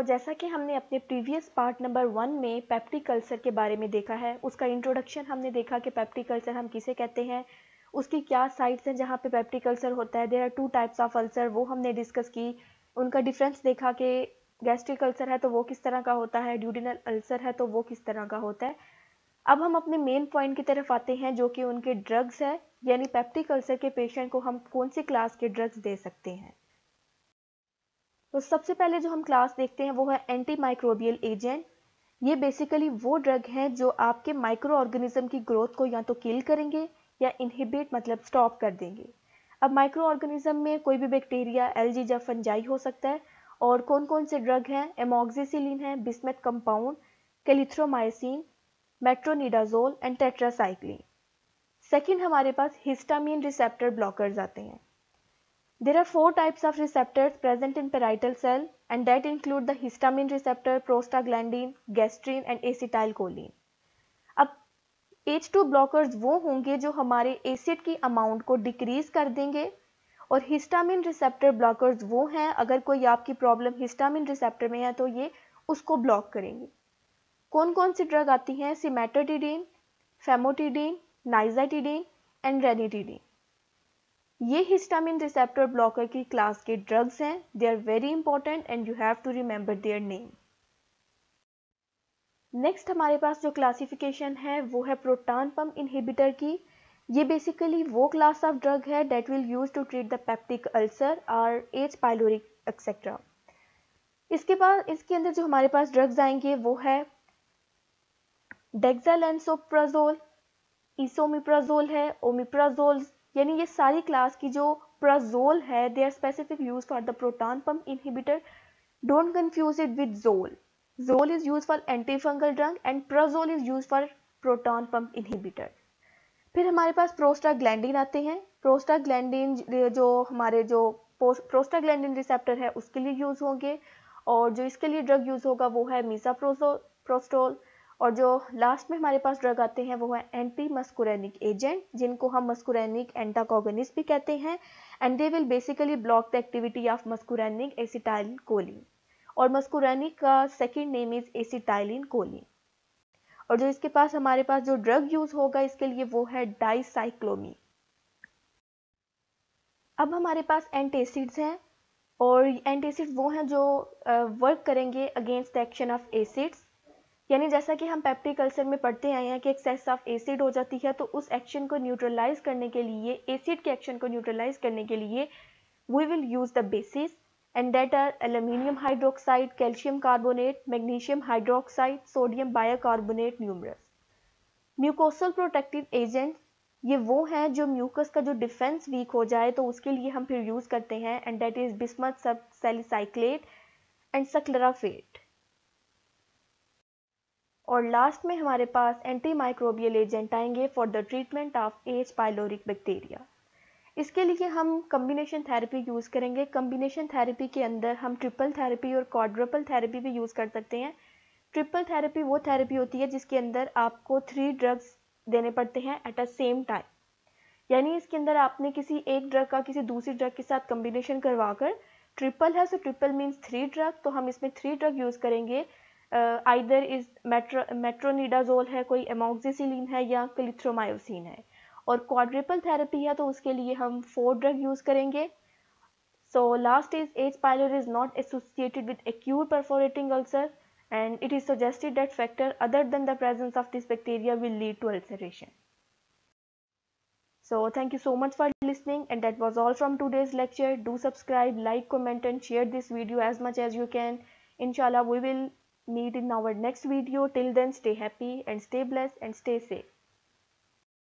जैसा कि हमने अपने प्रीवियस पार्ट नंबर 1 में पेप्टिक अल्सर के बारे में देखा है, उसका इंट्रोडक्शन हमने देखा कि पेप्टिक अल्सर हम किसे कहते हैं, उसकी क्या साइट्स हैं जहाँ पे पेप्टिक अल्सर होता है। There are 2 types of ulcer, वो हमने डिस्कस की, उनका डिफरेंस देखा कि गैस्ट्रिक अल्सर है तो वो किस तरह का होता है, ड्यूडिनल अल्सर है तो वो किस तरह का होता है। अब हम अपने मेन पॉइंट की तरफ आते हैं जो कि उनके ड्रग्स है, यानी पेप्टिक अल्सर के पेशेंट को हम कौन सी क्लास के ड्रग्स दे सकते हैं। तो सबसे पहले जो हम क्लास देखते हैं वो है एंटी माइक्रोबियल एजेंट। ये बेसिकली वो ड्रग हैं जो आपके माइक्रो ऑर्गेनिज्म की ग्रोथ को या तो किल करेंगे या इनहिबिट मतलब स्टॉप कर देंगे। अब माइक्रो ऑर्गेनिज्म में कोई भी बैक्टीरिया, एल्गी या फंजाई हो सकता है। और कौन कौन से ड्रग हैं, एमोक्सिसिलिन है, bismuth compound, clarithromycin, metronidazole and tetracycline. Second हमारे पास हिस्टामिन रिसेप्टर ब्लॉकर्स आते हैं। There are 4 types of receptors present in parietal cell and that include the histamine receptor, prostaglandin, gastrin and acetylcholine. अब H2 blockers वो होंगे जो हमारे acid की अमाउंट को डिक्रीज कर देंगे और हिस्टामिन रिसेप्टर ब्लॉकर्स वो हैं अगर कोई आपकी प्रॉब्लम हिस्टामिन रिसेप्टर में है तो ये उसको ब्लॉक करेंगे। कौन कौन सी ड्रग आती हैं, cimetidine, famotidine, nizatidine and ranitidine. ये हिस्टामिन रिसेप्टर ब्लॉकर की क्लास के ड्रग्स हैं। They are very important and you have to remember their name. Next हमारे पास जो क्लासिफिकेशन है वो है प्रोटॉन पंप इनहिबिटर की। ये बेसिकली वो क्लास ऑफ ड्रग है that will use to treat the peptic ulcer और एच पाइलोरी एक्सेट्रा। इसके अंदर जो हमारे पास ड्रग्स आएंगे वो है डेक्सालेंसोप्राजोल, इसोमिप्राजोल है, ओमिप्राजोल, यानी ये सारी क्लास की जो प्राजोल है they are specific use for the proton pump inhibitor. Don't confuse it with zole. Zole is use for anti fungal drug and prazole is use for proton pump inhibitor. फिर हमारे पास prostaglandin आते हैं। Prostaglandin जो prostaglandin receptor है उसके लिए use होंगे और जो इसके लिए ड्रग यूज होगा वो है मीसाप्रोस्टोल। और जो लास्ट में हमारे पास ड्रग आते हैं वो है एंटी मस्कुरेनिक एजेंट, जिनको हम मस्कुरेनिक एंटागोनिस्ट भी कहते हैं and they will basically block the activity of muscarinic acetylcholine और मस्कुरेनिक का सेकंड नेम इज एसिटाइलिनकोलिन। और जो इसके पास हमारे पास जो ड्रग यूज होगा इसके लिए वो है डाइसाइक्लोमीन। अब हमारे पास एंटासिड्स हैं और एंटासिड्स वो हैं जो वर्क करेंगे against the action of acids. यानी जैसा कि हम पेप्टिक अल्सर में पढ़ते आए हैं कि एक्सेस ऑफ एसिड हो जाती है तो उस एक्शन को न्यूट्रलाइज करने के लिए, एसिड के एक्शन को न्यूट्रलाइज करने के लिए we will use the bases and that are aluminium hydroxide, calcium carbonate, magnesium hydroxide, sodium bicarbonate, numerous. Mucosal protective agent ये वो हैं जो म्यूकस का जो डिफेंस वीक हो जाए तो उसके लिए हम फिर यूज करते हैं and that is bismuth salicylate and sucralfate. और लास्ट में हमारे पास एंटी माइक्रोबियल एजेंट आएंगे for the treatment of H pylori bacteria. इसके लिए हम कम्बिनेशन थेरेपी यूज करेंगे। कम्बिनेशन थेरेपी के अंदर हम ट्रिपल थेरेपी और क्वाड्रुपल थेरेपी भी यूज कर सकते हैं। ट्रिपल थेरेपी वो थेरेपी होती है जिसके अंदर आपको 3 ड्रग्स देने पड़ते हैं एट अ सेम टाइम, यानी इसके अंदर आपने किसी एक ड्रग का किसी दूसरी ड्रग के साथ कम्बिनेशन करवाकर, ट्रिपल है सो ट्रिपल मीन्स 3 ड्रग, तो हम इसमें 3 ड्रग यूज करेंगे। आइदर इज मेट्रोनिडाजोल है, कोई एमोक्सिसिलिन है या क्लिथ्रोमायोसिन है। और क्वाड्रिपल थेरेपी है तो उसके लिए हम 4 ड्रग यूज करेंगे। So last is H. pylori is not associated with acute perforating ulcer and it is suggested that factor other than the presence of this bacteria will lead to ulceration. So thank you so much for listening and that was all from today's lecture. Do subscribe, like, comment and share this video as much as you can. Inshallah we will meet in our next video. Till then stay happy and stay blessed and stay safe.